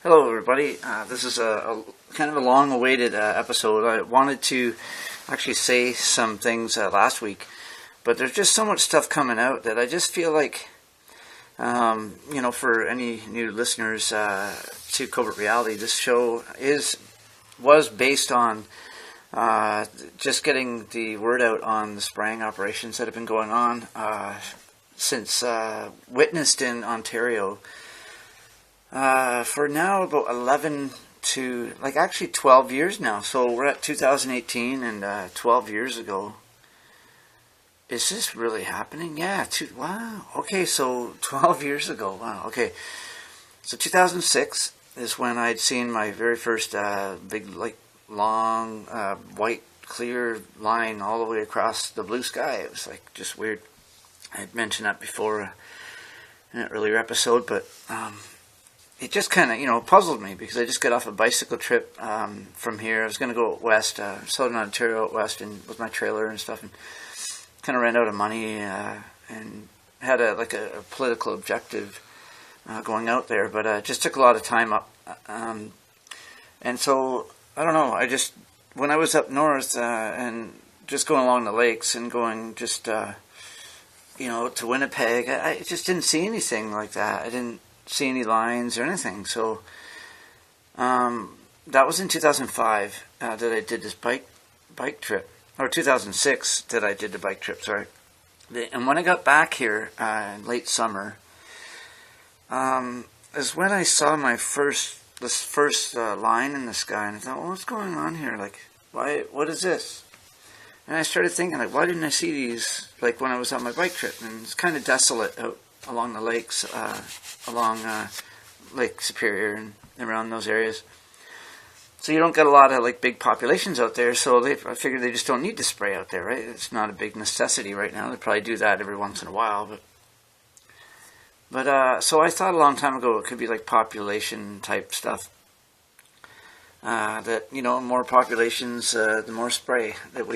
Hello everybody, this is a kind of a long-awaited episode. I wanted to actually say some things last week, but there's just so much stuff coming out that I just feel like, for any new listeners to Covert Reality, this show was based on just getting the word out on the spraying operations that have been going on since witnessed in Ontario. For now about 11 to, actually 12 years now. So we're at 2018 and 12 years ago. Is this really happening? Yeah, wow. Okay, so 12 years ago. Wow, okay. So 2006 is when I'd seen my very first big, long, white, clear line all the way across the blue sky. It was, just weird. I had mentioned that before in an earlier episode, but it just kind of, puzzled me because I just got off a bicycle trip from here. I was going to go west, southern Ontario out west, and with my trailer and stuff, and kind of ran out of money and had a political objective going out there, but it just took a lot of time up. And so, I don't know, when I was up north and just going along the lakes and going just, to Winnipeg, I just didn't see anything like that. I didn't see any lines or anything. So that was in 2005 that I did this bike trip, or 2006 that I did the bike trip. Sorry. And when I got back here in late summer, is when I saw this first line in the sky, and I thought, well, what's going on here? What is this? And I started thinking, why didn't I see these when I was on my bike trip? And it's kind of desolate out along the lakes, along Lake Superior and around those areas. So you don't get a lot of big populations out there, so I figure they just don't need to spray out there, right? It's not a big necessity right now. They probably do that every once in a while, but so I thought a long time ago it could be population type stuff. That more populations, the more spray that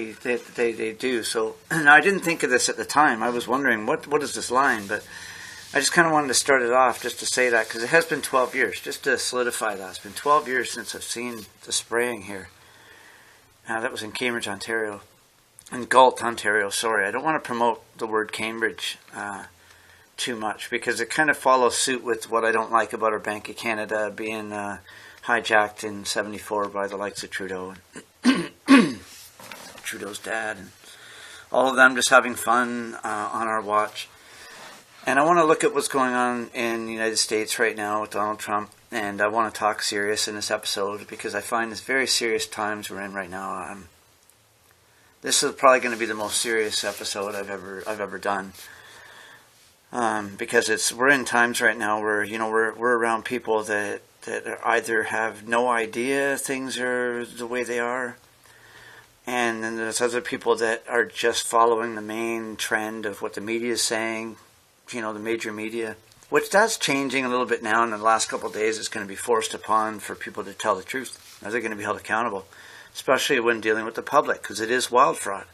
they do. So I didn't think of this at the time. I was wondering what is this line, but I just kind of wanted to start it off just to say that, because it has been 12 years, just to solidify that. It's been 12 years since I've seen the spraying here. That was in Cambridge, Ontario. In Galt, Ontario, sorry. I don't want to promote the word Cambridge too much, because it kind of follows suit with what I don't like about our Bank of Canada being hijacked in 74 by the likes of Trudeau and Trudeau's dad, and all of them just having fun on our watch. And I want to look at what's going on in the United States right now with Donald Trump, and I want to talk serious in this episode because I find it's very serious times we're in right now. This is probably going to be the most serious episode I've ever done, because we're in times right now where we're around people that either have no idea things are the way they are, and then there's other people that are just following the main trend of what the media is saying. The major media, which that's changing a little bit now. In the last couple of days, it's going to be forced upon for people to tell the truth. They're going to be held accountable, especially when dealing with the public, because it is wild fraud.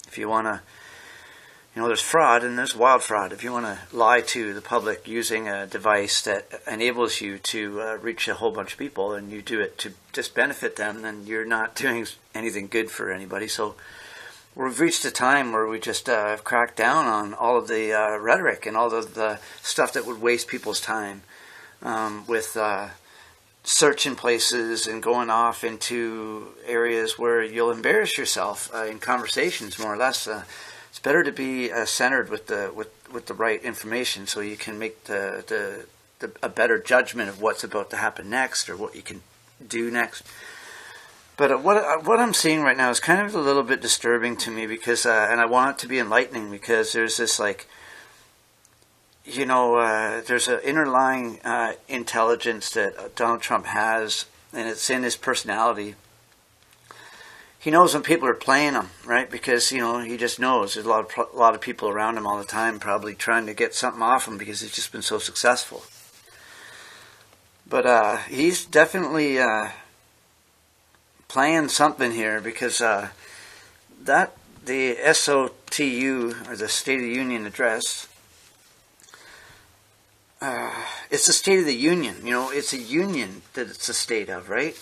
If you want to, there's fraud and there's wild fraud. If you want to lie to the public using a device that enables you to reach a whole bunch of people, and you do it to just benefit them, then you're not doing anything good for anybody. So we've reached a time where we just have cracked down on all of the rhetoric and all of the stuff that would waste people's time with searching places and going off into areas where you'll embarrass yourself in conversations, more or less. It's better to be centered with the right information, so you can make a better judgment of what's about to happen next or what you can do next. But what I'm seeing right now is kind of a little bit disturbing to me, because and I want it to be enlightening, because there's this there's an underlying intelligence that Donald Trump has, and it's in his personality. He knows when people are playing him, right? Because he just knows there's a lot of people around him all the time, probably trying to get something off him because he's just been so successful. But he's definitely playing something here, because the SOTU, or the State of the Union Address, it's the State of the Union. It's a union that it's the state of, right?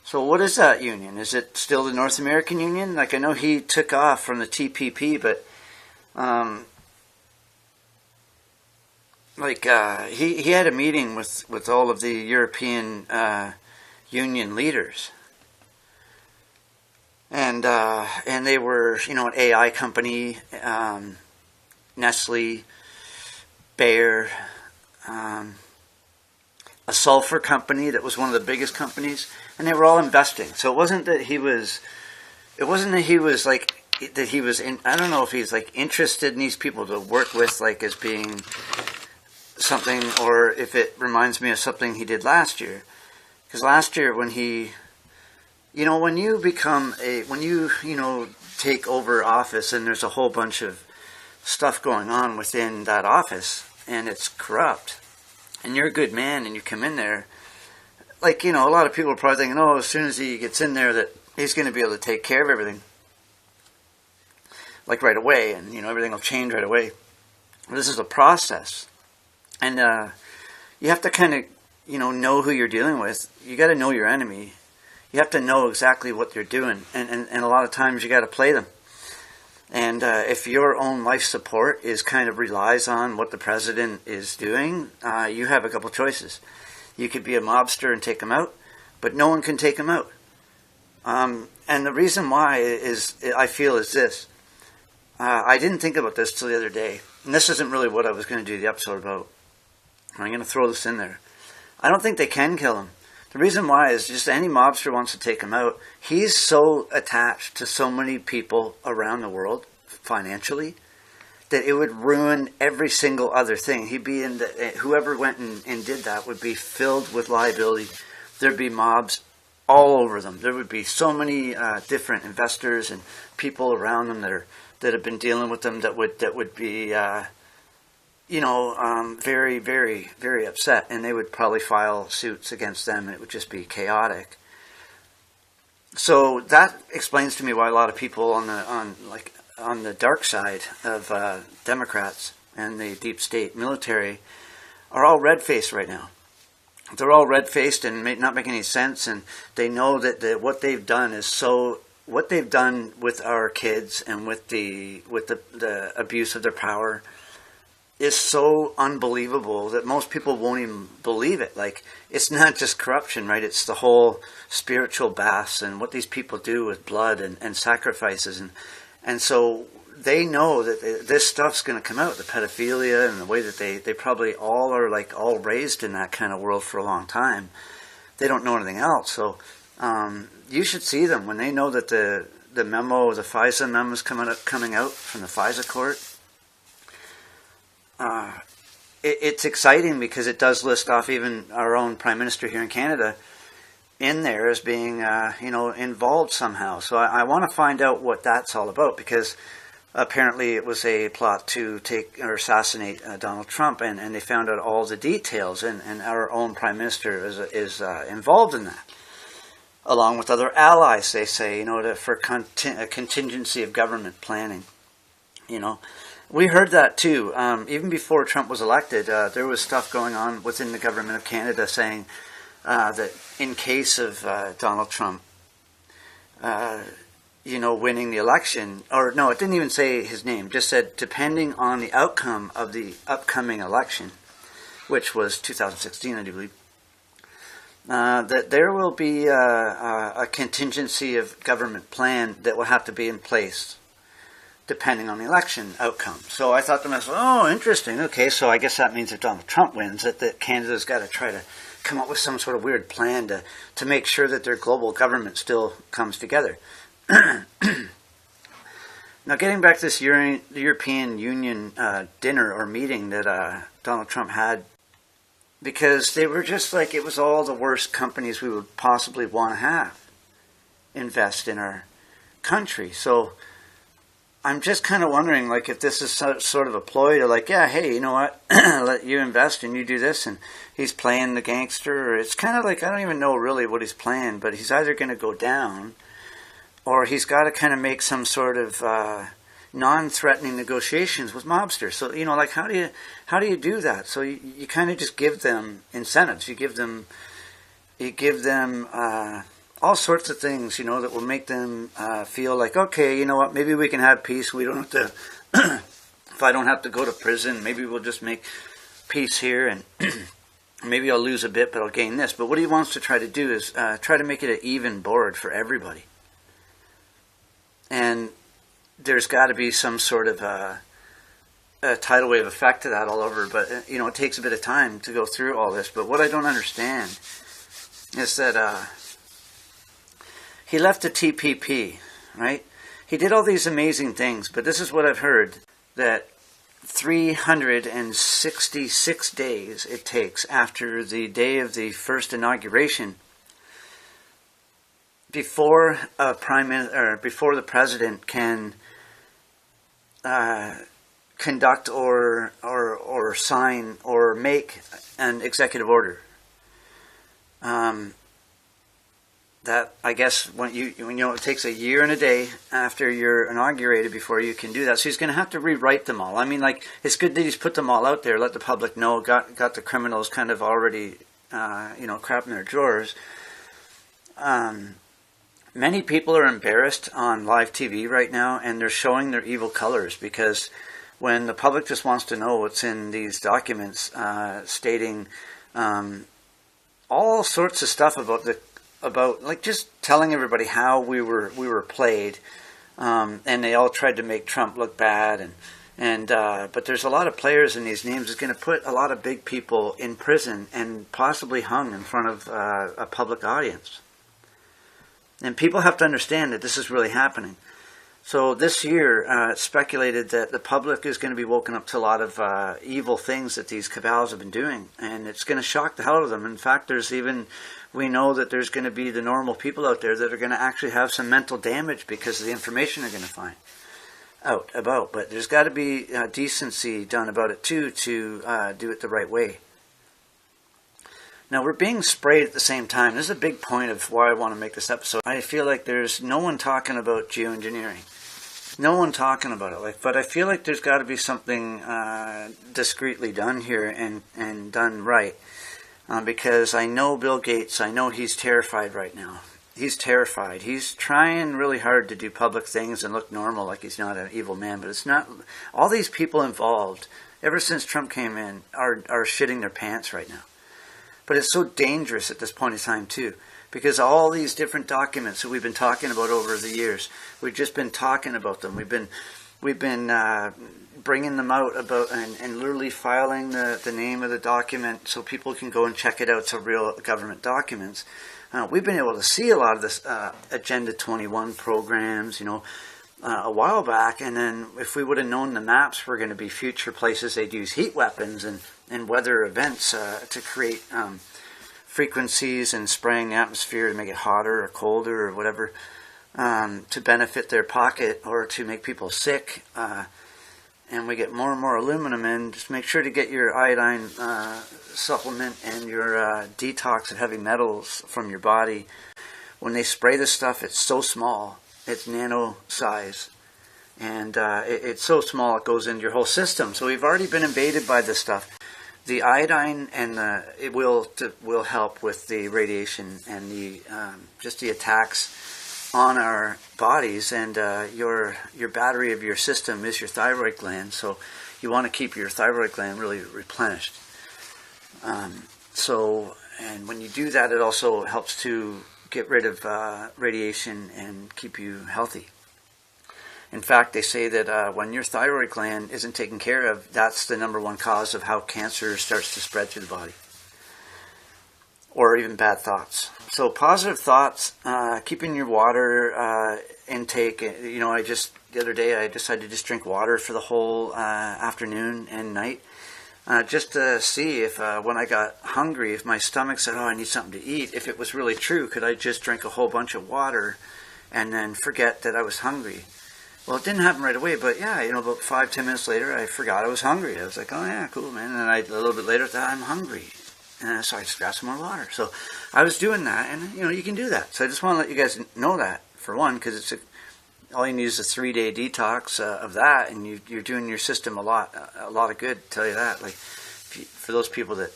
So what is that union? Is it still the North American Union? Like, I know he took off from the TPP, but he had a meeting with all of the European Union leaders, and they were, an AI company, Nestle, Bayer, a sulfur company that was one of the biggest companies, and they were all investing. So it wasn't that he was in, I don't know if he's like interested in these people to work with, like, as being something, or if it reminds me of something he did last year. Because last year when he, when you take over office and there's a whole bunch of stuff going on within that office and it's corrupt, and you're a good man and you come in there, like, a lot of people are probably thinking, oh, as soon as he gets in there that he's going to be able to take care of everything, like, right away, and, everything will change right away. This is a process. And you have to kind of, know who you're dealing with. You got to know your enemy. You have to know exactly what they're doing. And a lot of times you got to play them. And if your own life support is kind of relies on what the president is doing, you have a couple choices. You could be a mobster and take him out, but no one can take him out. And the reason why I feel is this. I didn't think about this till the other day. And this isn't really what I was going to do the episode about. I'm going to throw this in there. I don't think they can kill him. The reason why is just any mobster wants to take him out. He's so attached to so many people around the world financially that it would ruin every single other thing. He'd be in whoever went and did that would be filled with liability. There'd be mobs all over them. There would be so many different investors and people around them that have been dealing with them that would be very, very, very upset, and they would probably file suits against them, and it would just be chaotic. So that explains to me why a lot of people on the dark side of Democrats and the deep state military are all red-faced right now. They're all red-faced and not making any sense, and they know that what they've done what they've done with our kids and with the abuse of their power is so unbelievable that most people won't even believe it. Like, it's not just corruption, right? It's the whole spiritual baths and what these people do with blood and sacrifices. And so they know that this stuff's going to come out, the pedophilia and the way that they probably all are all raised in that kind of world for a long time. They don't know anything else. So you should see them when they know that the FISA memo is coming out from the FISA court. It's exciting because it does list off even our own Prime Minister here in Canada in there as being, involved somehow. So I want to find out what that's all about, because apparently it was a plot to take or assassinate Donald Trump, and they found out all the details, and our own Prime Minister is involved in that, along with other allies, they say, for a contingency of government planning, We heard that too. Even before Trump was elected, there was stuff going on within the government of Canada saying that in case of Donald Trump, winning the election, or no, it didn't even say his name, just said depending on the outcome of the upcoming election, which was 2016, I do believe, that there will be a contingency of government plan that will have to be in place depending on the election outcome. So I thought to myself, oh, interesting. Okay, so I guess that means if Donald Trump wins, that Canada's got to try to come up with some sort of weird plan to make sure that their global government still comes together. Now, getting back to this European Union dinner or meeting that Donald Trump had, because they were just like, it was all the worst companies we would possibly want to have invest in our country. So I'm just kind of wondering, if this is sort of a ploy to yeah, hey, you know what, let you invest and you do this, and he's playing the gangster, or it's kind of I don't even know really what he's playing, but he's either going to go down, or he's got to kind of make some sort of, non-threatening negotiations with mobsters. So, you know, like, how do you do that? So you kind of just give them incentives. You give them all sorts of things, you know, that will make them feel like, okay, you know what, maybe we can have peace. We don't have to, if I don't have to go to prison, maybe we'll just make peace here, and maybe I'll lose a bit, but I'll gain this. But what he wants to try to do is try to make it an even board for everybody. And there's got to be some sort of a tidal wave effect to that all over. But, you know, it takes a bit of time to go through all this. But what I don't understand is that he left the TPP, right? He did all these amazing things, but this is what I've heard, that 366 days it takes after the day of the first inauguration before before the president can conduct or sign or make an executive order. That, I guess, when you know, it takes a year and a day after you're inaugurated before you can do that. So he's going to have to rewrite them all. I mean, like, it's good that he's put them all out there, let the public know, got the criminals kind of already, you know, crap in their drawers. Many people are embarrassed on live TV right now, and they're showing their evil colors, because when the public just wants to know what's in these documents, stating all sorts of stuff about like just telling everybody how we were played, and they all tried to make Trump look bad, but there's a lot of players in these names. Is going to put a lot of big people in prison and possibly hung in front of a public audience. And people have to understand that this is really happening. So this year, it's speculated that the public is going to be woken up to a lot of evil things that these cabals have been doing, and it's going to shock the hell out of them. In fact, we know that there's going to be the normal people out there that are going to actually have some mental damage because of the information they're going to find out about. But there's got to be decency done about it too, to do it the right way. Now, we're being sprayed at the same time. This is a big point of why I want to make this episode. I feel like there's no one talking about geoengineering. No one talking about it. But I feel like there's got to be something discreetly done here and done right. Because I know Bill Gates, I know he's terrified right now. He's terrified. He's trying really hard to do public things and look normal, like he's not an evil man. But it's not. All these people involved, ever since Trump came in, are shitting their pants right now. But it's so dangerous at this point in time, too, because all these different documents that we've been talking about over the years, we've just been talking about them. We've been bringing them out about and literally filing the name of the document so people can go and check it out. It's a real government documents. We've been able to see a lot of this Agenda 21 programs, you know, a while back, and then if we would have known the maps were going to be future places they'd use heat weapons and weather events to create frequencies and spraying the atmosphere to make it hotter or colder or whatever, to benefit their pocket or to make people sick, and we get more and more aluminum in, just make sure to get your iodine supplement and your detox of heavy metals from your body. When they spray this stuff, it's so small. It's nano size, and it's so small it goes into your whole system. So we've already been invaded by this stuff. The iodine and it will help with the radiation and the just the attacks on our bodies. And your battery of your system is your thyroid gland. So you want to keep your thyroid gland really replenished. And when you do that, it also helps to get rid of radiation and keep you healthy. In fact, they say that when your thyroid gland isn't taken care of, that's the number one cause of how cancer starts to spread through the body. Or even bad thoughts. So positive thoughts, keeping your water intake. You know, the other day I decided to just drink water for the whole afternoon and night. Just to see if when I got hungry, if my stomach said, oh, I need something to eat, if it was really true, could I just drink a whole bunch of water and then forget that I was hungry? Well, it didn't happen right away, but yeah, you know, about 5-10 minutes later, I forgot I was hungry. I was like, oh yeah, cool, man. And then a little bit later, I thought, I'm hungry. And so I just got some more water. So I was doing that, and you know, you can do that. So I just want to let you guys know that, for one, because it's all you need is a 3-day detox of that, and you're doing your system a lot of good. I'll tell you that. Like, for those people that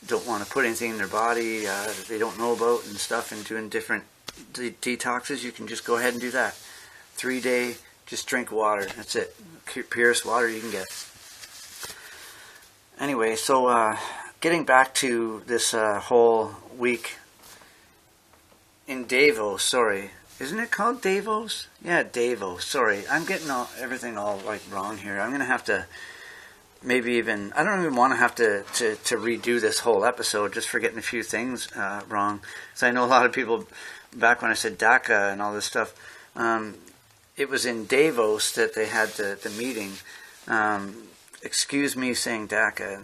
don't want to put anything in their body that they don't know about and stuff, and doing different detoxes, you can just go ahead and do that. 3-day, just drink water. That's it. Purest water you can get. Anyway, so getting back to this whole week in Davos, sorry. Isn't it called Davos? Yeah, Davos. Sorry, I'm getting everything all like wrong here. I'm going to have to maybe even... I don't even want to have to redo this whole episode just for getting a few things wrong. So I know a lot of people, back when I said DACA and all this stuff, it was in Davos that they had the meeting. Excuse me saying DACA.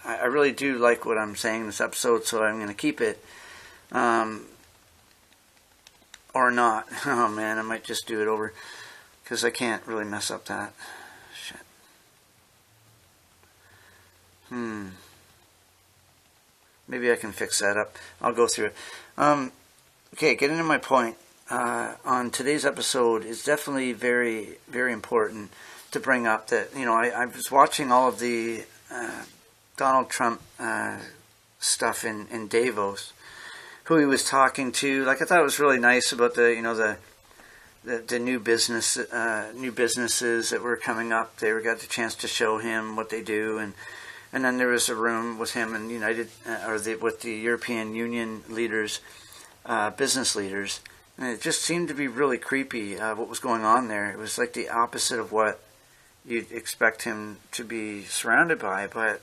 I really do like what I'm saying in this episode, so I'm going to keep it. Or not. Oh man, I might just do it over, because I can't really mess up that. Shit. Maybe I can fix that up. I'll go through it. Okay, getting to my point. On today's episode, it's definitely very, very important to bring up that, I was watching all of the Donald Trump stuff in Davos, who he was talking to. Like, I thought it was really nice about the new businesses that were coming up. They got the chance to show him what they do, and then there was a room with him and with the European Union leaders, business leaders, and it just seemed to be really creepy what was going on there. It was like the opposite of what you'd expect him to be surrounded by, but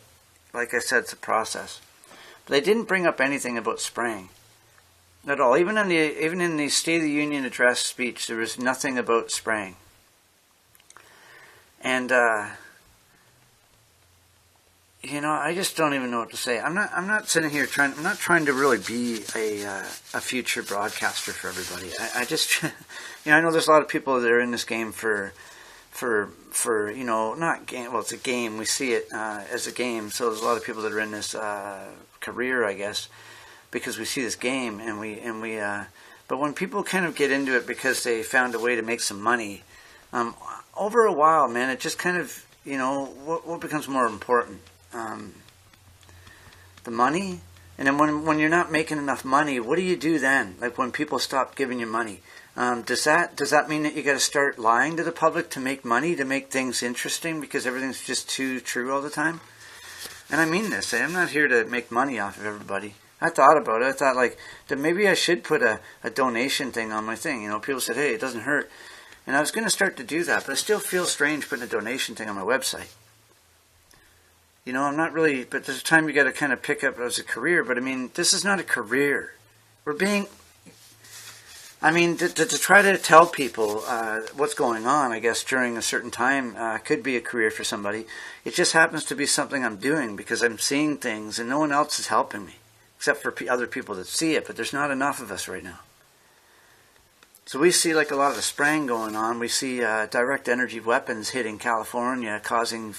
like I said, it's a process. But they didn't bring up anything about spraying. At all. Even in the State of the Union address speech, there was nothing about spraying. And I just don't even know what to say. I'm not sitting here I'm not trying to really be a future broadcaster for everybody. I just I know there's a lot of people that are in this game for not game. Well, it's a game. We see it as a game. So there's a lot of people that are in this career, I guess, because we see this game, but when people kind of get into it because they found a way to make some money, over a while, man, it just kind of, what becomes more important? The money? And then when you're not making enough money, what do you do then? Like, when people stop giving you money, does that mean that you got to start lying to the public to make money, to make things interesting, because everything's just too true all the time? And I mean this. I'm not here to make money off of everybody. I thought about it. I thought, that maybe I should put a donation thing on my thing. People said, hey, it doesn't hurt. And I was going to start to do that, but I still feel strange putting a donation thing on my website. I'm not really, but there's a time you got to kind of pick up as a career. But, this is not a career. To try to tell people what's going on, I guess, during a certain time could be a career for somebody. It just happens to be something I'm doing because I'm seeing things and no one else is helping me, except for other people that see it, but there's not enough of us right now. So we see a lot of the spraying going on. We see direct energy weapons hitting California, causing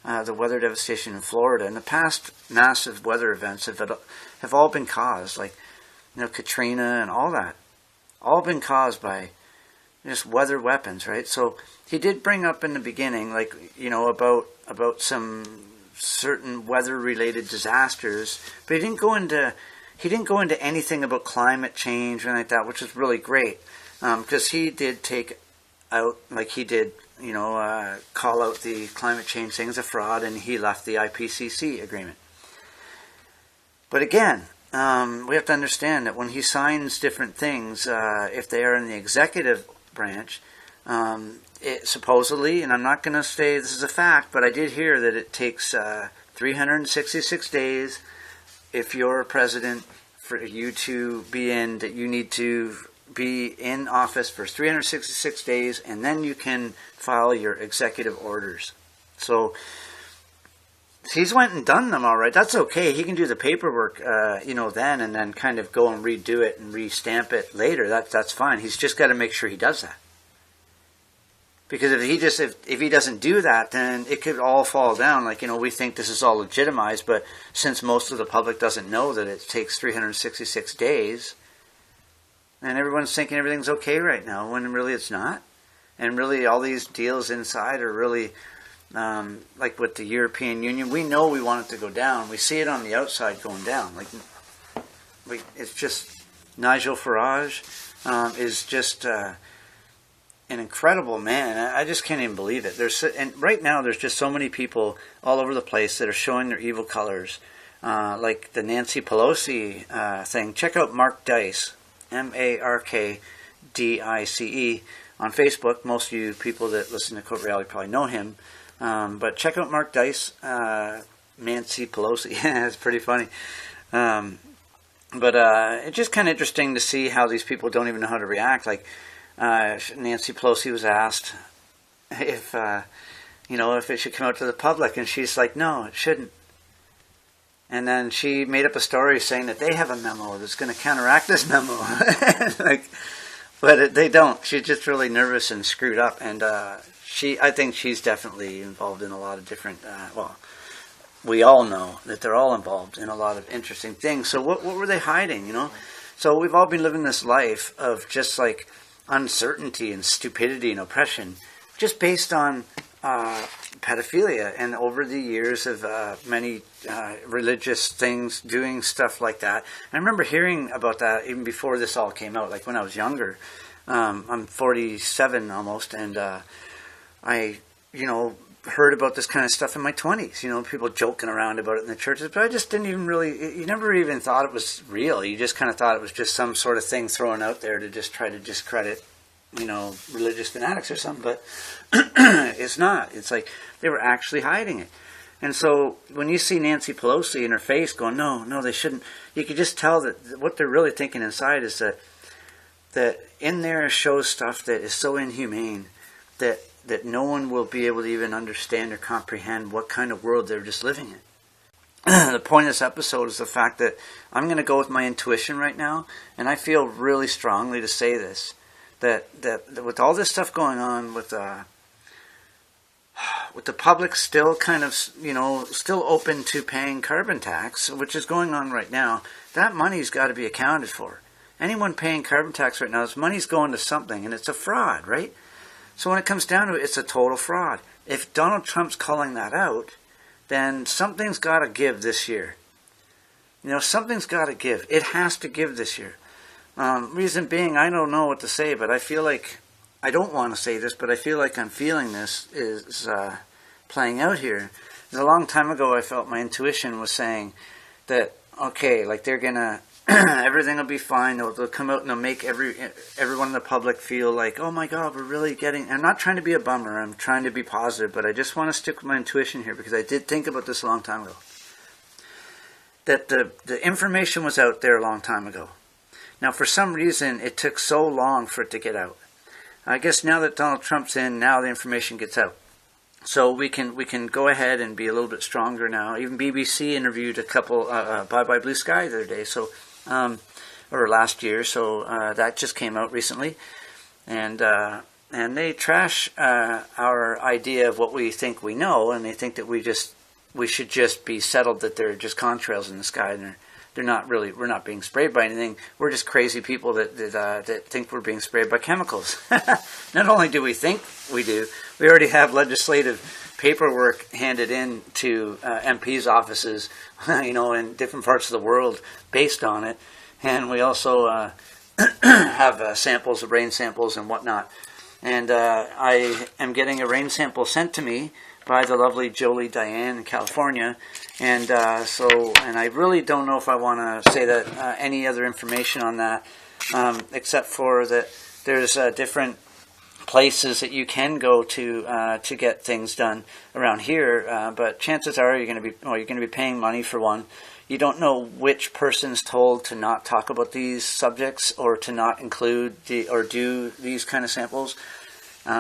the weather devastation in Florida. And the past massive weather events have all been caused, Katrina and all that, all been caused by just weather weapons, right? So he did bring up in the beginning, about some certain weather-related disasters, but he didn't go into anything about climate change or anything like that, which is really great, because he did take out, call out the climate change thing as a fraud, and he left the IPCC agreement. But again, we have to understand that when he signs different things, if they are in the executive branch, it supposedly, and I'm not going to say this is a fact, but I did hear that it takes 366 days if you're president for you to be in, that you need to be in office for 366 days, and then you can file your executive orders. So he's went and done them all right. That's okay. He can do the paperwork, then, and then kind of go and redo it and restamp it later. That's fine. He's just got to make sure he does that. Because if he doesn't do that, then it could all fall down. We think this is all legitimized, but since most of the public doesn't know that it takes 366 days, and everyone's thinking everything's okay right now, when really it's not. And really all these deals inside are really, like with the European Union, we know we want it to go down. We see it on the outside going down. Like, it's just, Nigel Farage is just an incredible man. I just can't even believe it. And right now there's just so many people all over the place that are showing their evil colors. Like the Nancy Pelosi thing. Check out Mark Dice, Markdice, on Facebook. Most of you people that listen to Covert Reality probably know him. But check out Mark Dice, Nancy Pelosi. It's pretty funny. But it's just kind of interesting to see how these people don't even know how to react. Like Nancy Pelosi was asked if if it should come out to the public, and she's like, no, it shouldn't. And then she made up a story saying that they have a memo that's going to counteract this memo. But they don't. She's just really nervous and screwed up, and I think she's definitely involved in a lot of different. We all know that they're all involved in a lot of interesting things. So what were they hiding, So we've all been living this life of just like uncertainty and stupidity and oppression, just based on pedophilia. And over the years of many religious things doing stuff like that. I remember hearing about that even before this all came out, like when I was younger. I'm 47 almost, and I, heard about this kind of stuff in my 20s, people joking around about it in the churches, but I just didn't even you never even thought it was real. You just kind of thought it was just some sort of thing thrown out there to just try to discredit, religious fanatics or something, but it's not. It's like they were actually hiding it. And so when you see Nancy Pelosi in her face going, no, they shouldn't, you could just tell that what they're really thinking inside is that in there shows stuff that is so inhumane that no one will be able to even understand or comprehend what kind of world they're just living in. The point of this episode is the fact that I'm going to go with my intuition right now, and I feel really strongly to say this, that with all this stuff going on with the public still kind of, still open to paying carbon tax, which is going on right now, that money's got to be accounted for. Anyone paying carbon tax right now, this money's going to something, and it's a fraud, right? So when it comes down to it, it's a total fraud. If Donald Trump's calling that out, then something's got to give this year. Something's got to give. It has to give this year. Reason being, I don't know what to say, but I feel like, I don't want to say this, but I feel like I'm feeling this is playing out here. A long time ago, I felt my intuition was saying that, okay, like they're going to, everything will be fine. They'll come out and they'll make everyone in the public feel like, oh my God, we're really getting... I'm not trying to be a bummer. I'm trying to be positive, but I just want to stick with my intuition here because I did think about this a long time ago. That the information was out there a long time ago. Now, for some reason, it took so long for it to get out. I guess now that Donald Trump's in, now the information gets out. So we can go ahead and be a little bit stronger now. Even BBC interviewed a couple, Bye Bye Blue Sky the other day, or last year. So that just came out recently, and they trash our idea of what we think we know, and they think that we should just be settled that they're just contrails in the sky, and they're not really. We're not being sprayed by anything. We're just crazy people that think we're being sprayed by chemicals. Not only do we think we do, we already have legislative paperwork handed in to MPs' offices, in different parts of the world based on it. And we also have samples of rain samples and whatnot. And I am getting a rain sample sent to me by the lovely Jolie Diane in California. And and I really don't know if I want to say that any other information on that, except for that there's different places that you can go to get things done around here, but chances are you're going to be paying money for one. You don't know which person's told to not talk about these subjects or to not include or do these kind of samples,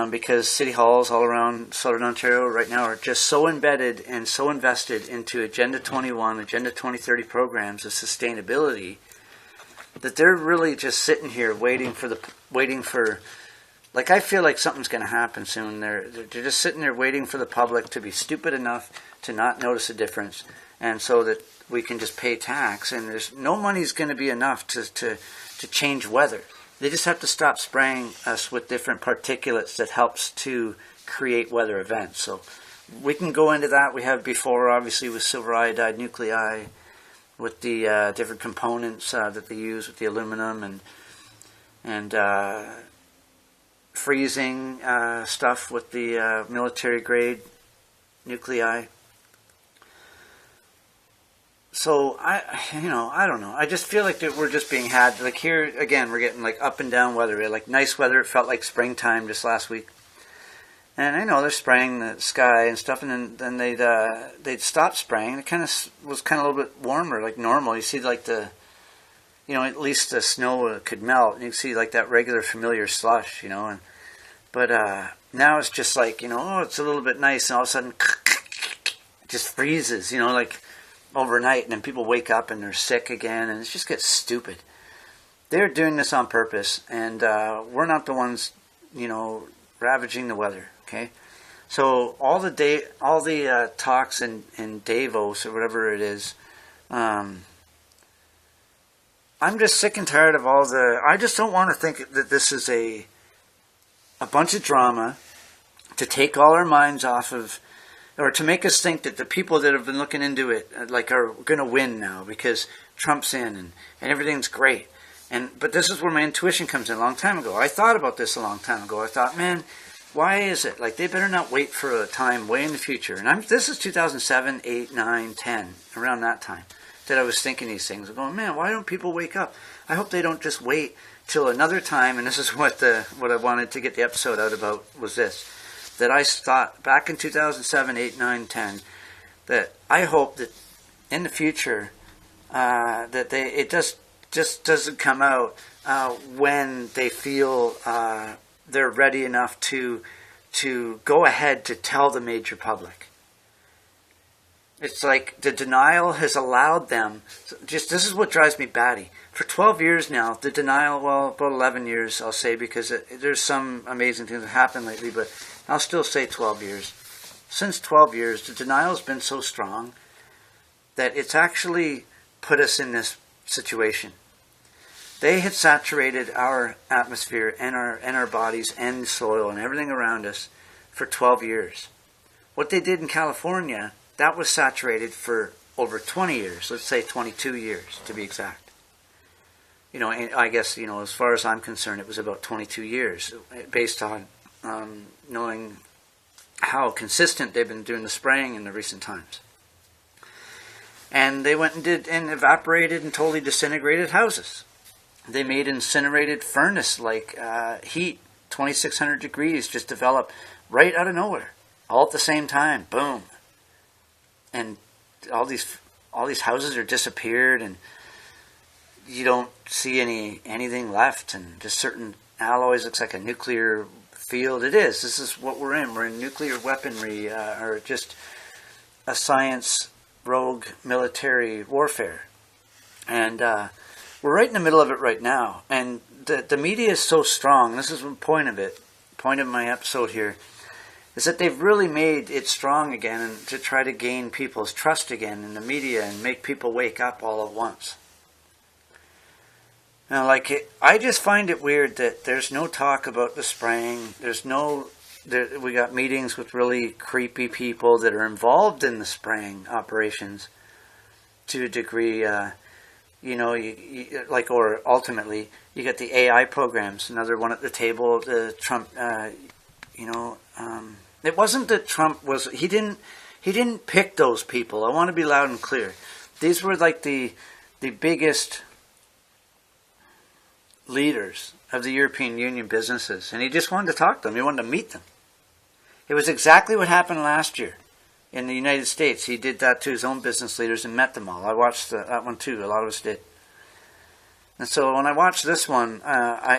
because city halls all around Southern Ontario right now are just so embedded and so invested into Agenda 21, Agenda 2030 programs of sustainability that they're really just sitting here waiting for. Like, I feel like something's going to happen soon. They're just sitting there waiting for the public to be stupid enough to not notice a difference, and so that we can just pay tax. And there's no money's going to be enough to change weather. They just have to stop spraying us with different particulates that helps to create weather events. So we can go into that. We have before, obviously, with silver iodide nuclei, with the different components that they use with the aluminum, and freezing stuff with the military grade nuclei. So I don't know. I just feel like that we're just being had. Like here again, we're getting like up and down weather. Like nice weather. It felt like springtime just last week. And I know they're spraying the sky and stuff, and then they'd stop spraying. It kind of was kind of a little bit warmer, like normal. You see like at least the snow could melt, and you see like that regular familiar slush, But now it's just like oh, it's a little bit nice, and all of a sudden it just freezes, like overnight, and then people wake up and they're sick again, and it just gets stupid. They're doing this on purpose, and we're not the ones, ravaging the weather. Okay, so all the talks in Davos or whatever it is, I'm just sick and tired of all the. I just don't want to think that this is a bunch of drama to take all our minds off of, or to make us think that the people that have been looking into it are going to win now because Trump's in and everything's great. But this is where my intuition comes in a long time ago. I thought about this a long time ago. I thought, man, why is it? Like, they better not wait for a time way in the future. And this is 2007, 8, 9, 10, around that time, that I was thinking these things. I'm going, man, why don't people wake up? I hope they don't just wait till another time. And this is what I wanted to get the episode out about, was this. That I thought back in 2007, 8, 9, 10, that I hope that in the future that it just doesn't come out when they feel they're ready enough to go ahead to tell the major public. It's like the denial has allowed them. This is what drives me batty. For 12 years now, the denial, well, about 11 years, I'll say, because there's some amazing things that happened lately, but I'll still say 12 years. Since 12 years, the denial has been so strong that it's actually put us in this situation. They had saturated our atmosphere and our bodies and the soil and everything around us for 12 years. What they did in California, that was saturated for over 20 years. Let's say 22 years to be exact. And I guess, as far as I'm concerned, it was about 22 years based on knowing how consistent they've been doing the spraying in the recent times. And they went and did and evaporated and totally disintegrated houses. They made incinerated furnace-like heat, 2,600 degrees, just developed right out of nowhere, all at the same time. Boom, and all these houses are disappeared, and you don't see anything left, and just certain alloys. Looks like a nuclear field. It is. This is what we're in. We're in nuclear weaponry, or just a science rogue military warfare, and we're right in the middle of it right now. And the media is so strong. This is the point of it. Point of my episode here is that they've really made it strong again, and to try to gain people's trust again in the media and make people wake up all at once. Now, I just find it weird that there's no talk about the spraying. We got meetings with really creepy people that are involved in the spraying operations to a degree. Or ultimately, you get the AI programs. Another one at the table. The Trump, it wasn't that Trump was. He didn't pick those people. I want to be loud and clear. These were like the biggest leaders of the European Union businesses, and he just wanted to talk to them. He wanted to meet them. It was exactly what happened last year in the United States. He did that to his own business leaders and met them all. I watched that one too. A lot of us did. And so when I watched this one,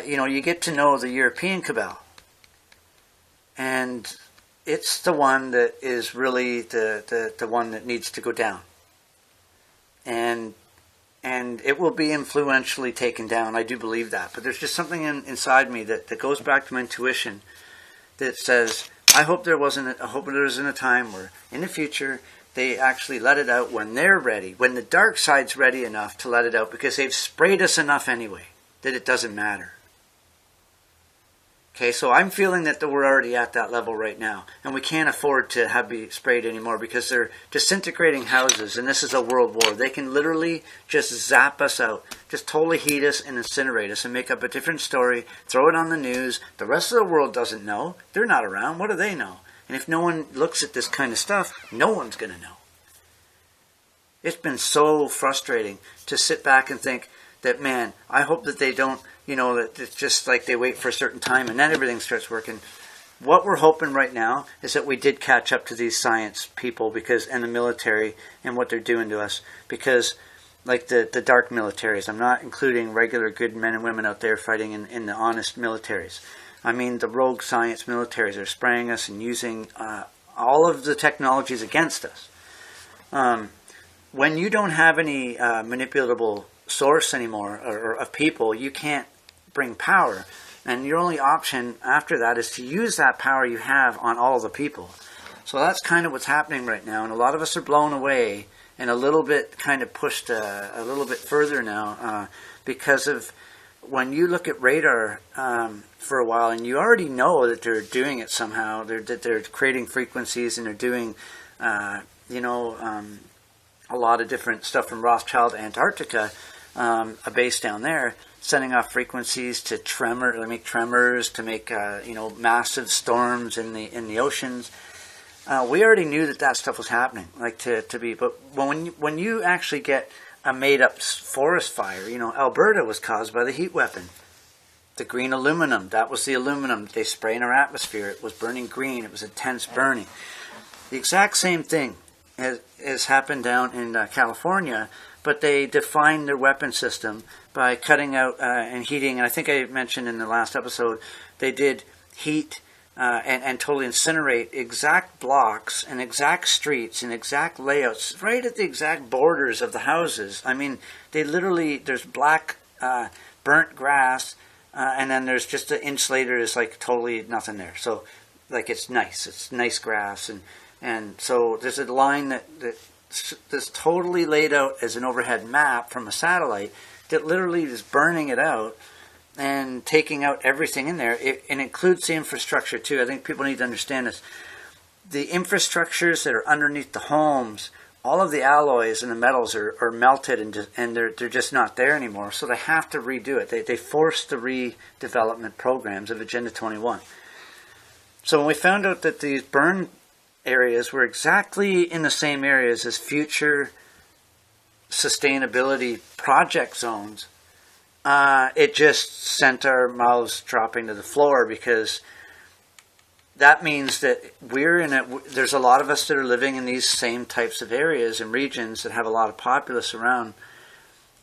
you get to know the European cabal, and it's the one that is really the one that needs to go down, and it will be influentially taken down. I do believe that, but there's just something inside me that goes back to my intuition that says, I hope there isn't a time where in the future they actually let it out when they're ready, when the dark side's ready enough to let it out, because they've sprayed us enough anyway that it doesn't matter. Okay, so I'm feeling that we're already at that level right now, and we can't afford to have be sprayed anymore because they're disintegrating houses, and this is a world war. They can literally just zap us out, just totally heat us and incinerate us and make up a different story, throw it on the news. The rest of the world doesn't know. They're not around. What do they know? And if no one looks at this kind of stuff, no one's going to know. It's been so frustrating to sit back and think that, man, I hope that they don't, that it's just like they wait for a certain time and then everything starts working. What we're hoping right now is that we did catch up to these science people and the military and what they're doing to us. Because, like the dark militaries, I'm not including regular good men and women out there fighting in the honest militaries. I mean the rogue science militaries are spraying us and using all of the technologies against us. When you don't have any manipulatable source anymore or of people, you can't bring power, and your only option after that is to use that power you have on all the people. So that's kind of what's happening right now, and a lot of us are blown away and a little bit kind of pushed a little bit further now because of when you look at radar for a while, and you already know that they're doing it somehow. They're creating frequencies, and they're doing a lot of different stuff from Rothschild to Antarctica, a base down there, sending off frequencies to make tremors, to make massive storms in the oceans. We already knew that stuff was happening, but when you actually get a made up forest fire, Alberta was caused by the heat weapon. The green aluminum, that was the aluminum they spray in our atmosphere. It was burning green. It was intense burning. The exact same thing has happened down in California, but they defined their weapon system by cutting out and heating. And I think I mentioned in the last episode, they did heat and totally incinerate exact blocks and exact streets and exact layouts right at the exact borders of the houses. I mean, there's black burnt grass, and then there's just the insulator is like totally nothing there. So like it's nice grass, and so there's a line that's totally laid out as an overhead map from a satellite that literally is burning it out and taking out everything in there. It includes the infrastructure too. I think people need to understand this. The infrastructures that are underneath the homes, all of the alloys and the metals are melted and they're just not there anymore. So they have to redo it. They forced the redevelopment programs of Agenda 21. So when we found out that these burn areas were exactly in the same areas as future sustainability project zones, it just sent our mouths dropping to the floor, because that means that there's a lot of us that are living in these same types of areas and regions that have a lot of populace around,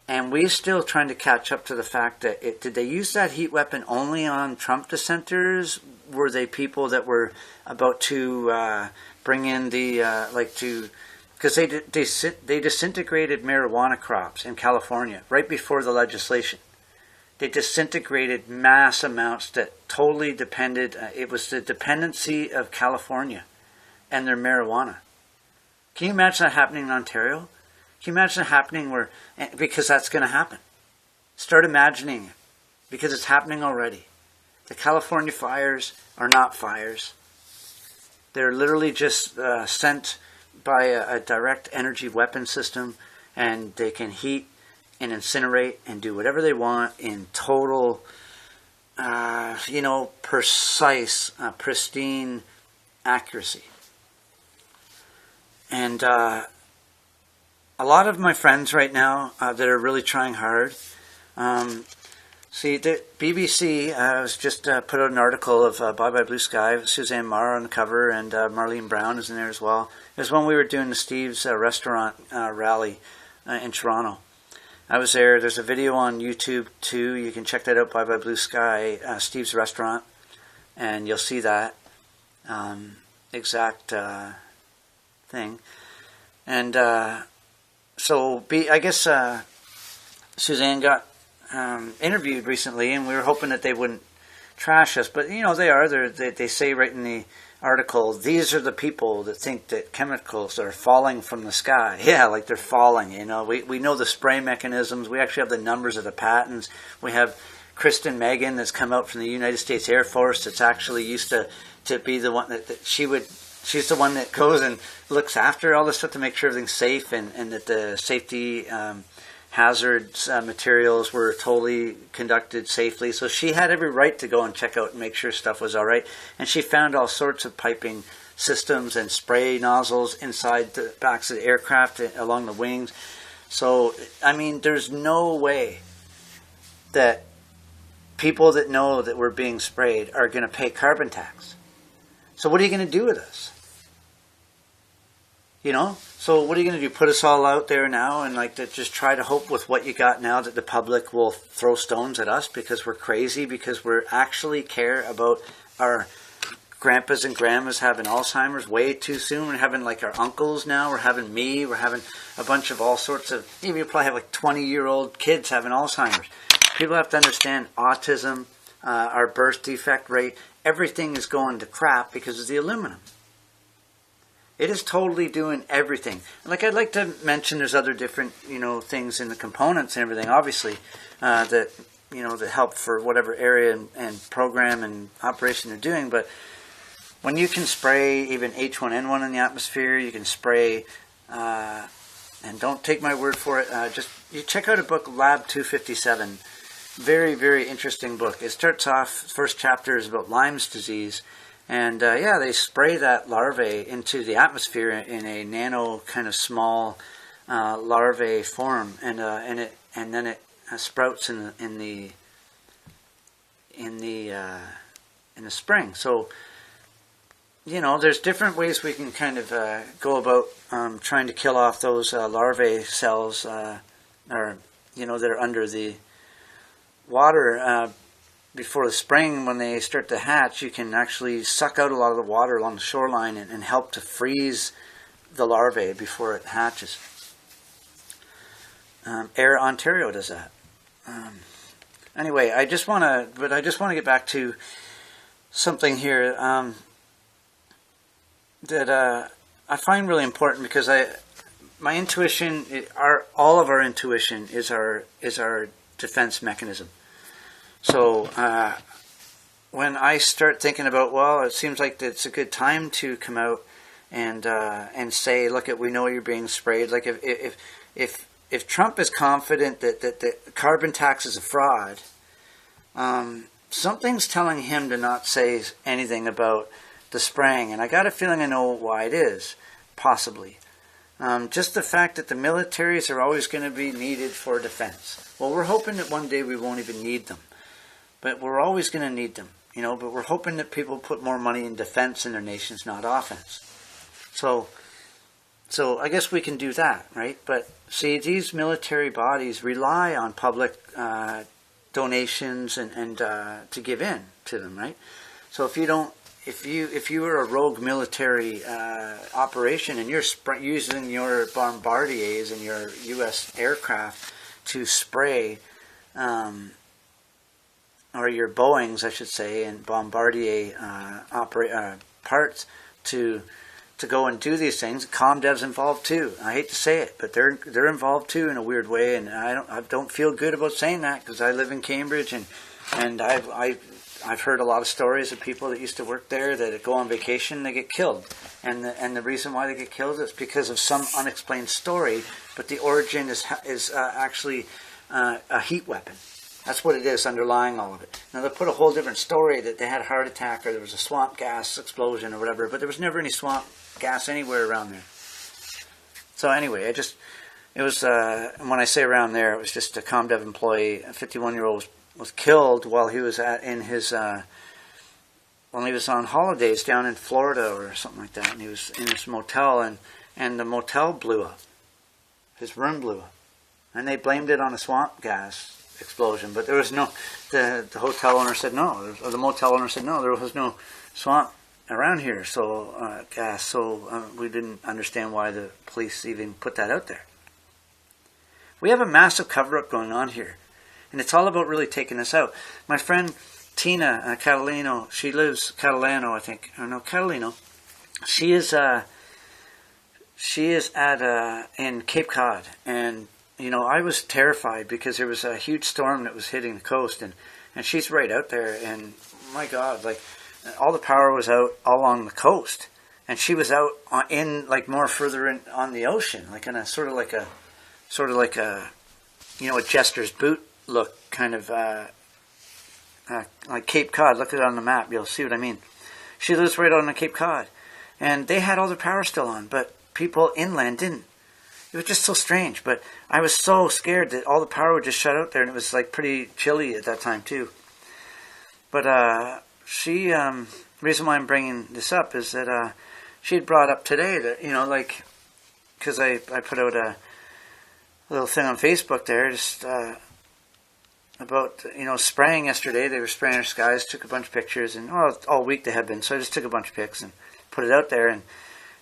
and we're still trying to catch up to the fact that did they use that heat weapon only on Trump dissenters? Were they people that were about to bring in because they disintegrated marijuana crops in California right before the legislation. They disintegrated mass amounts that totally depended. It was the dependency of California and their marijuana. Can you imagine that happening in Ontario? Can you imagine it happening because that's going to happen. Start imagining it, because it's happening already. The California fires are not fires. They're literally just sent by a direct energy weapon system, and they can heat and incinerate and do whatever they want in total, precise, pristine accuracy. And a lot of my friends right now that are really trying hard, the BBC has just put out an article of Bye Bye Blue Sky with Suzanne Marr on the cover, and Marlene Brown is in there as well. It was when we were doing the Steve's restaurant rally in Toronto. I was there. There's a video on YouTube too. You can check that out, Bye Bye Blue Sky, Steve's Restaurant, and you'll see that exact thing. And I guess Suzanne got interviewed recently, and we were hoping that they wouldn't trash us, but they are. They say right in the article, these are the people that think that chemicals are falling from the sky. Yeah, like they're falling. We know the spray mechanisms. We actually have the numbers of the patents. We have Kristen Megan that's come out from the United States Air Force that's actually used to be the one that she's the one that goes and looks after all this stuff to make sure everything's safe and that the safety hazards materials were totally conducted safely. So she had every right to go and check out and make sure stuff was all right. And she found all sorts of piping systems and spray nozzles inside the backs of the aircraft along the wings. So, I mean, there's no way that people that know that we're being sprayed are going to pay carbon tax. So what are you going to do with us? You know? So what are you going to do? Put us all out there now and like to just try to hope with what you got now that the public will throw stones at us because we're crazy, because we actually care about our grandpas and grandmas having Alzheimer's way too soon. We're having like our uncles now. We're having me. We're having a bunch of all sorts of, even you probably have like 20-year-old kids having Alzheimer's. People have to understand autism, our birth defect rate, everything is going to crap because of the aluminum. It is totally doing everything. Like I'd like to mention there's other different, things in the components and everything, obviously, that help for whatever area and program and operation they're doing. But when you can spray even H1N1 in the atmosphere, you can spray, and don't take my word for it, just you check out a book, Lab 257. Very, very interesting book. It starts off, first chapter is about Lyme's disease. And they spray that larvae into the atmosphere in a nano kind of small larvae form, and then it sprouts in the spring. So there's different ways we can kind of go about trying to kill off those larvae cells, that are under the water. Before the spring, when they start to hatch, you can actually suck out a lot of the water along the shoreline and help to freeze the larvae before it hatches. Air Ontario does that. Anyway, I just want to get back to something here that I find really important, because my intuition, all of our intuition is our defense mechanism. So when I start thinking about, well, it seems like it's a good time to come out and say, look, we know you're being sprayed. Like if Trump is confident that the carbon tax is a fraud, something's telling him to not say anything about the spraying, and I got a feeling I know why it is, possibly. Just the fact that the militaries are always going to be needed for defense. Well, we're hoping that one day we won't even need them. But we're always going to need them, but we're hoping that people put more money in defense in their nations, not offense. So I guess we can do that, right? But see, these military bodies rely on public donations and to give in to them, right? So if you were a rogue military operation and you're using your bombardiers and your U.S. aircraft to spray, or your Boeings, I should say, and Bombardier parts to go and do these things. ComDev's involved too. I hate to say it, but they're involved too in a weird way, and I don't feel good about saying that because I live in Cambridge and I've heard a lot of stories of people that used to work there that go on vacation and they get killed, and the reason why they get killed is because of some unexplained story, but the origin is actually a heat weapon. That's what it is underlying all of it. Now, they put a whole different story that they had a heart attack or there was a swamp gas explosion or whatever, but there was never any swamp gas anywhere around there. So anyway, when I say around there, it was just a ComDev employee, a 51-year-old was killed while he was when he was on holidays down in Florida or something like that, and he was in this motel, and the motel blew up. His room blew up. And they blamed it on a swamp gas explosion, but there was no, the hotel owner said no, or the motel owner said no, there was no swamp around here, so gas, so we didn't understand why the police even put that out there. We have a massive cover-up going on here, and it's all about really taking this out. My friend Tina Catalino, she lives, Catalano, I think, or no, Catalino, she is in Cape Cod, and I was terrified because there was a huge storm that was hitting the coast, and and she's right out there. And my God, like all the power was out all along the coast, and she was out in like more further in on the ocean, like in a sort of like a a jester's boot look kind of like Cape Cod. Look at it on the map, you'll see what I mean. She lives right on the Cape Cod, and they had all their power still on, but people inland didn't. It was just so strange, but I was so scared that all the power would just shut out there, and it was like pretty chilly at that time too. But reason why I'm bringing this up is that she had brought up today that, because I put out a little thing on Facebook there, just about, spraying yesterday. They were spraying our skies, took a bunch of pictures, and all week they had been, so I just took a bunch of pics and put it out there, and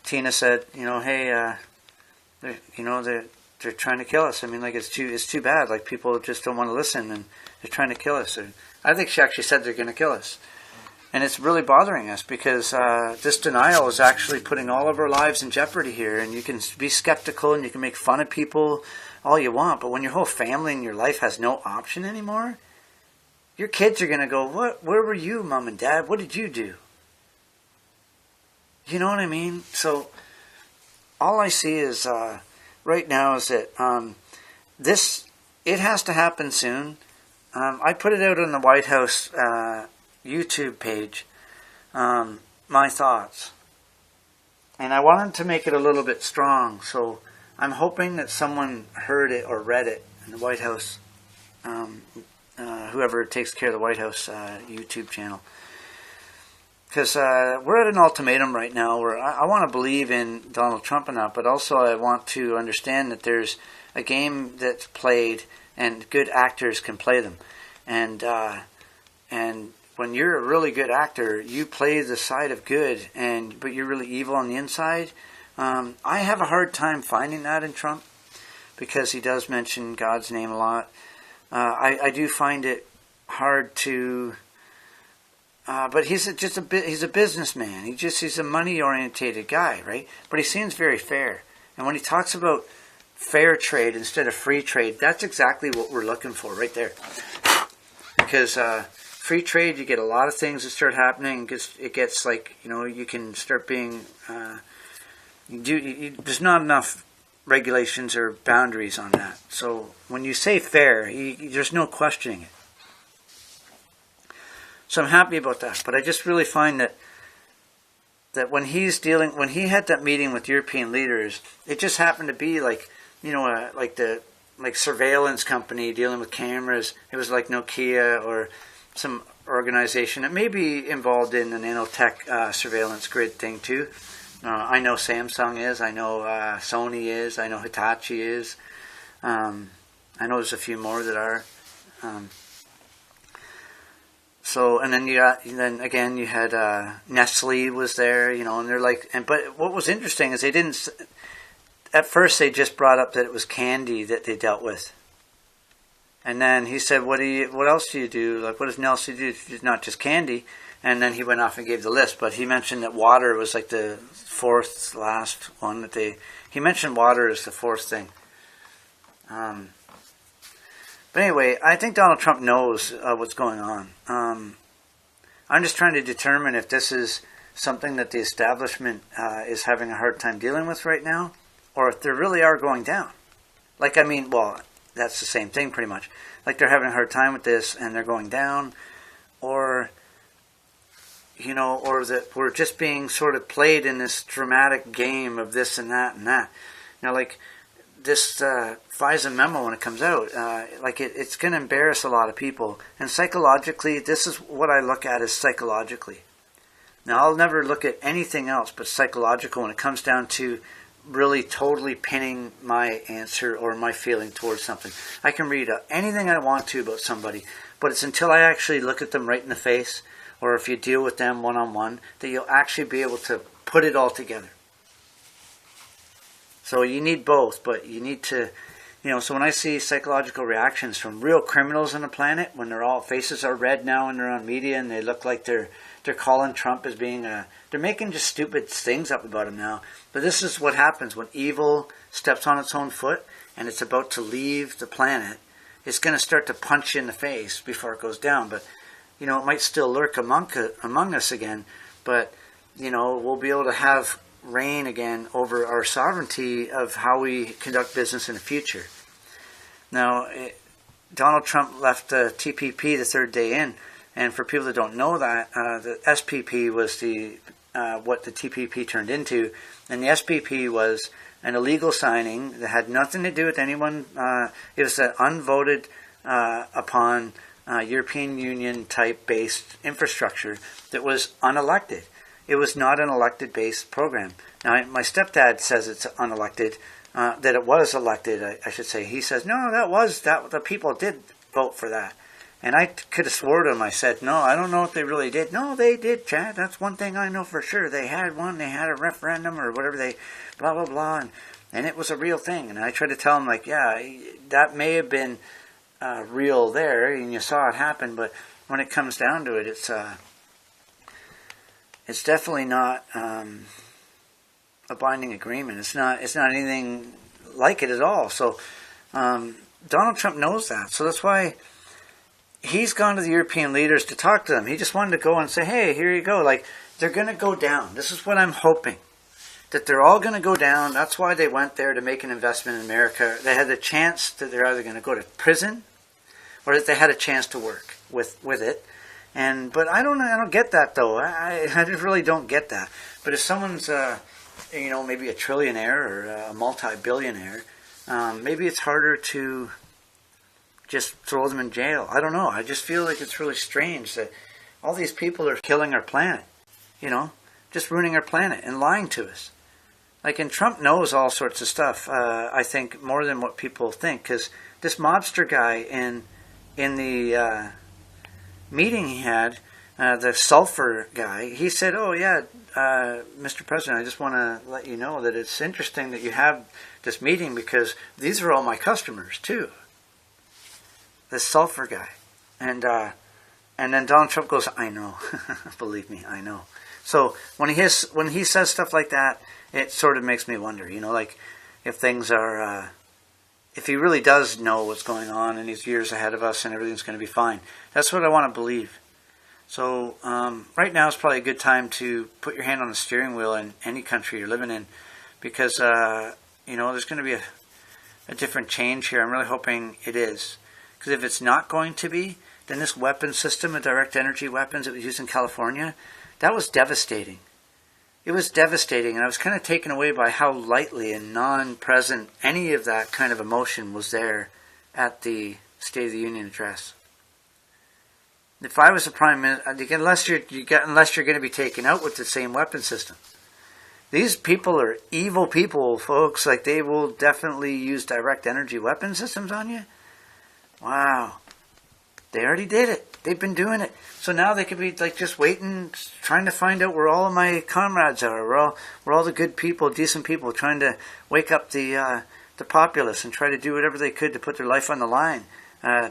Tina said, hey, they're trying to kill us. I mean, like, it's too bad. Like, people just don't want to listen, and they're trying to kill us. I think she actually said they're going to kill us. And it's really bothering us because this denial is actually putting all of our lives in jeopardy here. And you can be skeptical and you can make fun of people all you want, but when your whole family and your life has no option anymore, your kids are going to go, where were you, Mom and Dad? What did you do? You know what I mean? So all I see is right now is that it has to happen soon. I put it out on the White House YouTube page, my thoughts. And I wanted to make it a little bit strong, so I'm hoping that someone heard it or read it in the White House, whoever takes care of the White House YouTube channel. Because we're at an ultimatum right now where I want to believe in Donald Trump enough, but also I want to understand that there's a game that's played and good actors can play them. And when you're a really good actor, you play the side of good, but you're really evil on the inside. I have a hard time finding that in Trump because he does mention God's name a lot. I do find it hard to... but he's a businessman. He's a money-orientated guy, right? But he seems very fair. And when he talks about fair trade instead of free trade, that's exactly what we're looking for right there. Because free trade, you get a lot of things that start happening. It gets like, you can start being... there's not enough regulations or boundaries on that. So when you say fair, there's no questioning it. So I'm happy about that, but I just really find that when he had that meeting with European leaders, it just happened to be like, like surveillance company dealing with cameras. It was like Nokia or some organization that may be involved in the nanotech surveillance grid thing too. I know Samsung is, I know Sony is, I know Hitachi is. I know there's a few more that are. So, and then you had Nestle was there, and they're like, but what was interesting is they didn't, at first they just brought up that it was candy that they dealt with. And then he said, what else do you do? Like, what does Nestle do? It's not just candy. And then he went off and gave the list, but he mentioned that water was like the fourth last one he mentioned water as the fourth thing. But anyway, I think Donald Trump knows what's going on. I'm just trying to determine if this is something that the establishment is having a hard time dealing with right now, or if they really are going down. Like, that's the same thing pretty much. Like they're having a hard time with this and they're going down, or that we're just being sort of played in this dramatic game of this and that and that. Like this FISA memo when it comes out, it's going to embarrass a lot of people. And psychologically, this is what I look at as psychologically. Now, I'll never look at anything else but psychological when it comes down to really totally pinning my answer or my feeling towards something. I can read anything I want to about somebody, but it's until I actually look at them right in the face, or if you deal with them one-on-one, that you'll actually be able to put it all together. So you need both, but you need to, so when I see psychological reactions from real criminals on the planet, when their all faces are red now and they're on media and they look like they're calling Trump as being they're making just stupid things up about him now. But this is what happens when evil steps on its own foot and it's about to leave the planet. it's going to start to punch you in the face before it goes down. But, you know, it might still lurk among us again, but, you know, we'll be able to have reign again over our sovereignty of how we conduct business in the future. Now, Donald Trump left the TPP the third day in, and for people that don't know that, the SPP was what the TPP turned into, and the SPP was an illegal signing that had nothing to do with anyone. It was an unvoted upon European Union type based infrastructure that was unelected. It was not an elected based program. Now, my stepdad says it's unelected, that it was elected, I should say. He says, no, the people did vote for that. And I could have swore to him. I said, no, I don't know if they really did. No, they did, Chad. That's one thing I know for sure. They had one. They had a referendum or whatever they, blah, blah, blah. And it was a real thing. And I tried to tell him, like, yeah, that may have been real there, and you saw it happen. But when it comes down to it, it's definitely not a binding agreement. It's not anything like it at all. So Donald Trump knows that. So that's why he's gone to the European leaders to talk to them. He just wanted to go and say, hey, here you go. Like, they're going to go down. This is what I'm hoping, that they're all going to go down. That's why they went there, to make an investment in America. They had the chance that they're either going to go to prison or that they had a chance to work with it. But I don't get that, though. I really don't get that. But if someone's, maybe a trillionaire or a multi-billionaire, maybe it's harder to just throw them in jail. I don't know. I just feel like it's really strange that all these people are killing our planet, just ruining our planet and lying to us. Like, and Trump knows all sorts of stuff, I think, more than what people think, because this mobster guy in the meeting he had, the sulfur guy, he said, oh, yeah, Mr. President, I just want to let you know that it's interesting that you have this meeting because these are all my customers, too. The sulfur guy. And then Donald Trump goes, I know. Believe me, I know. So when he says stuff like that, it sort of makes me wonder, like if things are, if he really does know what's going on and he's years ahead of us and everything's going to be fine. That's what I want to believe. So right now is probably a good time to put your hand on the steering wheel in any country you're living in, because there's going to be a different change here. I'm really hoping it is. Because if it's not going to be, then this weapon system of direct energy weapons that was used in California, that was devastating. It was devastating, and I was kind of taken away by how lightly and non-present any of that kind of emotion was there at the State of the Union address. If I was the Prime Minister, unless you're going to be taken out with the same weapon system. These people are evil people, folks. Like, they will definitely use direct energy weapon systems on you. Wow. They already did it. They've been doing it. So now they could be like just waiting, trying to find out where all of my comrades are. We're all the good people, decent people, trying to wake up the populace and try to do whatever they could to put their life on the line,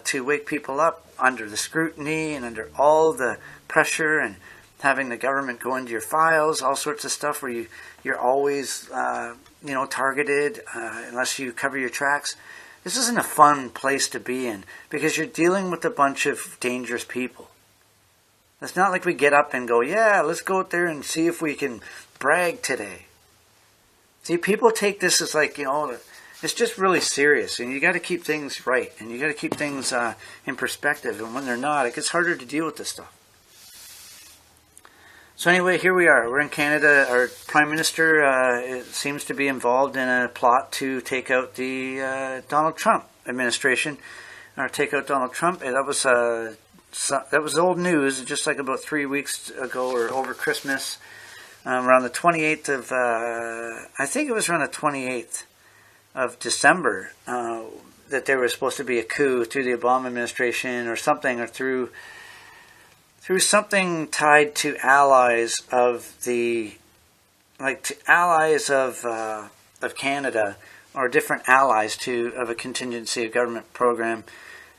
to wake people up under the scrutiny and under all the pressure and having the government go into your files, all sorts of stuff where you're always targeted unless you cover your tracks. This isn't a fun place to be in because you're dealing with a bunch of dangerous people. It's not like we get up and go, yeah, let's go out there and see if we can brag today. See, people take this as like, it's just really serious, and you got to keep things right, and you got to keep things in perspective, and when they're not, it gets harder to deal with this stuff. So anyway, here we are. We're in Canada. Our Prime Minister seems to be involved in a plot to take out the Donald Trump administration, or take out Donald Trump. And that was old news, just like about 3 weeks ago or over Christmas, around the 28th of, I think it was around the 28th of December, that there was supposed to be a coup through the Obama administration or something, or through something tied to allies of of Canada, or different allies of a contingency of government program,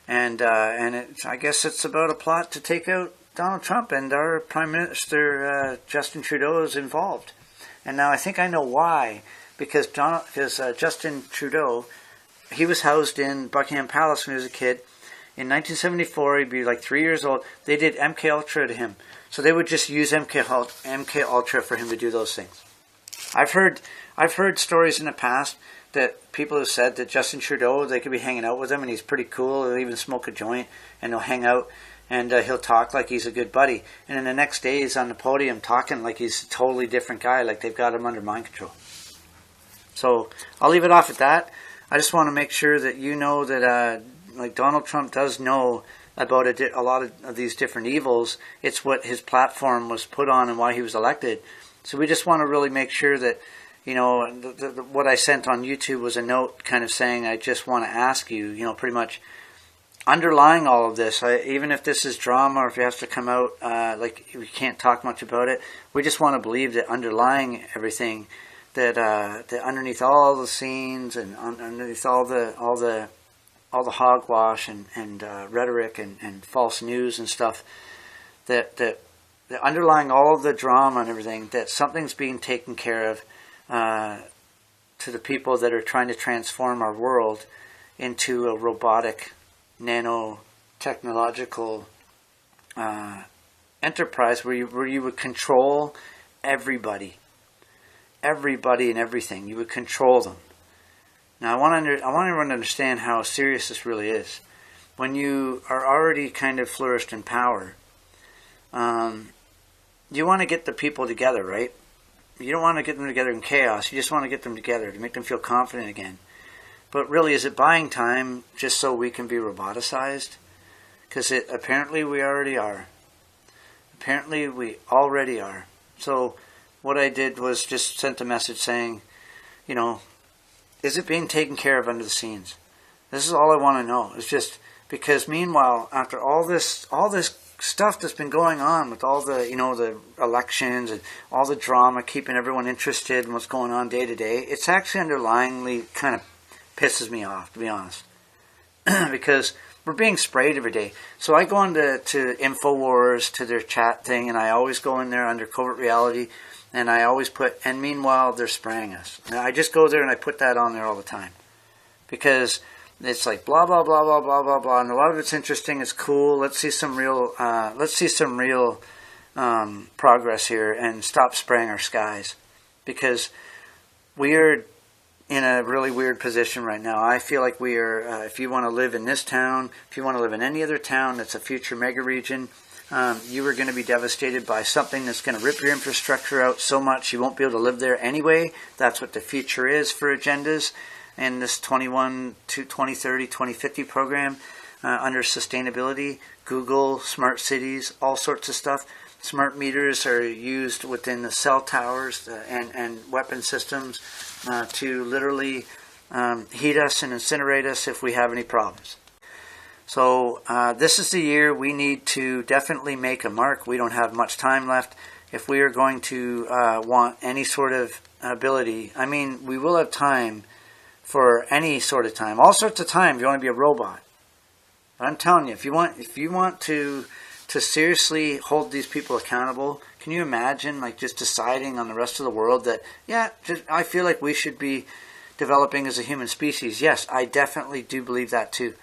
and I guess it's about a plot to take out Donald Trump, and our Prime Minister Justin Trudeau is involved. And now I think I know why, because Justin Trudeau he was housed in Buckingham Palace when he was a kid. In 1974, he'd be like 3 years old. They did MK Ultra to him. So they would just use MK Ultra for him to do those things. I've heard stories in the past that people have said that Justin Trudeau, they could be hanging out with him and he's pretty cool. He'll even smoke a joint and they'll hang out and he'll talk like he's a good buddy. And then the next day he's on the podium talking like he's a totally different guy, like they've got him under mind control. So I'll leave it off at that. I just want to make sure that you know that like Donald Trump does know about a lot of these different evils. It's what his platform was put on and why he was elected. So we just want to really make sure that, you know, what I sent on YouTube was a note kind of saying, I just want to ask you, you know, pretty much underlying all of this, even if this is drama or if it has to come out, like we can't talk much about it, we just want to believe that underlying everything, that underneath all the scenes and underneath all the hogwash and rhetoric and false news and stuff, that underlying all of the drama and everything, that something's being taken care of to the people that are trying to transform our world into a robotic, nanotechnological enterprise where you would control everybody and everything. You would control them. Now, I want everyone to understand how serious this really is. When you are already kind of flourished in power, you want to get the people together, right? You don't want to get them together in chaos. You just want to get them together to make them feel confident again. But really, is it buying time just so we can be roboticized? Because apparently we already are. Apparently we already are. So what I did was just sent a message saying, you know, is it being taken care of under the scenes? This is all I want to know. It's just because meanwhile, after all this stuff that's been going on with all the, you know, the elections and all the drama, keeping everyone interested in what's going on day to day, it's actually underlyingly kind of pisses me off, to be honest. Because we're being sprayed every day. So I go on to InfoWars, to their chat thing, and I always go in there under Covert Reality, and I always put, and meanwhile they're spraying us. And I just go there and I put that on there all the time. Because it's like blah, blah, blah, blah, blah, blah, blah, and a lot of it's interesting, it's cool, let's see some real progress here and stop spraying our skies. Because we are in a really weird position right now. I feel like we are, if you want to live in this town, if you want to live in any other town that's a future mega region, you are going to be devastated by something that's going to rip your infrastructure out so much you won't be able to live there anyway. That's what the future is for agendas and this 2030, 2050 program under sustainability, Google, smart cities, all sorts of stuff. Smart meters are used within the cell towers and weapon systems to literally heat us and incinerate us if we have any problems. So this is the year we need to definitely make a mark. We don't have much time left. If we are going to want any sort of ability, I mean, we will have time for any sort of time. All sorts of time if you want to be a robot. But I'm telling you, if you want to seriously hold these people accountable, can you imagine like just deciding on the rest of the world that, yeah, I feel like we should be developing as a human species? Yes, I definitely do believe that too.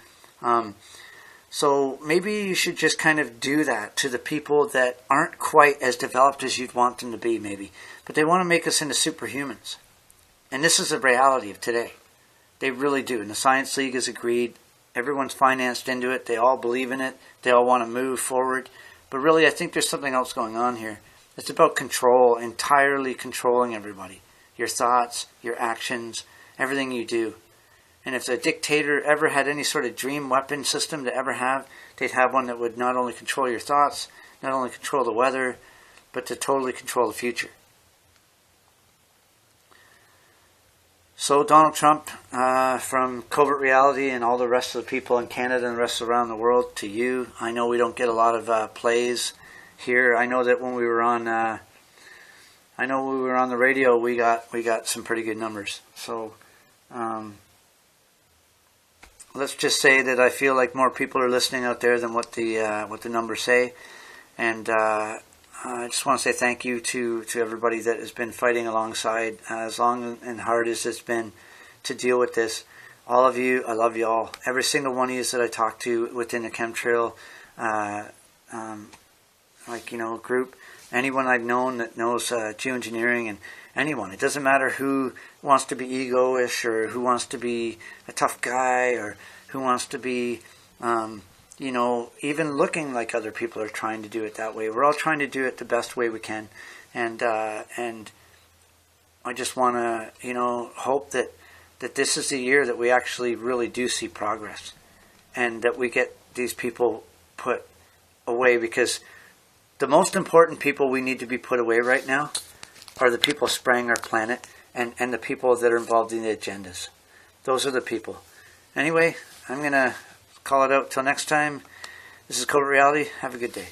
So maybe you should just kind of do that to the people that aren't quite as developed as you'd want them to be, maybe. But they want to make us into superhumans. And this is the reality of today. They really do. And the Science League has agreed. Everyone's financed into it. They all believe in it. They all want to move forward. But really, I think there's something else going on here. It's about control, entirely controlling everybody. Your thoughts, your actions, everything you do. And if a dictator ever had any sort of dream weapon system to ever have, they'd have one that would not only control your thoughts, not only control the weather, but to totally control the future. So Donald Trump, from Covert Reality and all the rest of the people in Canada and the rest around the world, to you, I know we don't get a lot of plays here. I know that when we were on, the radio, we got some pretty good numbers. So let's just say that I feel like more people are listening out there than what the numbers say, and I just want to say thank you to everybody that has been fighting alongside as long and hard as it's been to deal with this. all of you, I love you all. Every single one of you that I talk to within the chemtrail, group, anyone I've known that knows geoengineering, and anyone. It doesn't matter who wants to be egoish or who wants to be a tough guy or who wants to be, even looking like other people are trying to do it that way. We're all trying to do it the best way we can. And I just want to, hope that this is the year that we actually really do see progress and that we get these people put away, because the most important people we need to be put away right now are the people spraying our planet and the people that are involved in the agendas. Those are the people. Anyway, I'm going to call it out till next time. This is Covert Reality. Have a good day.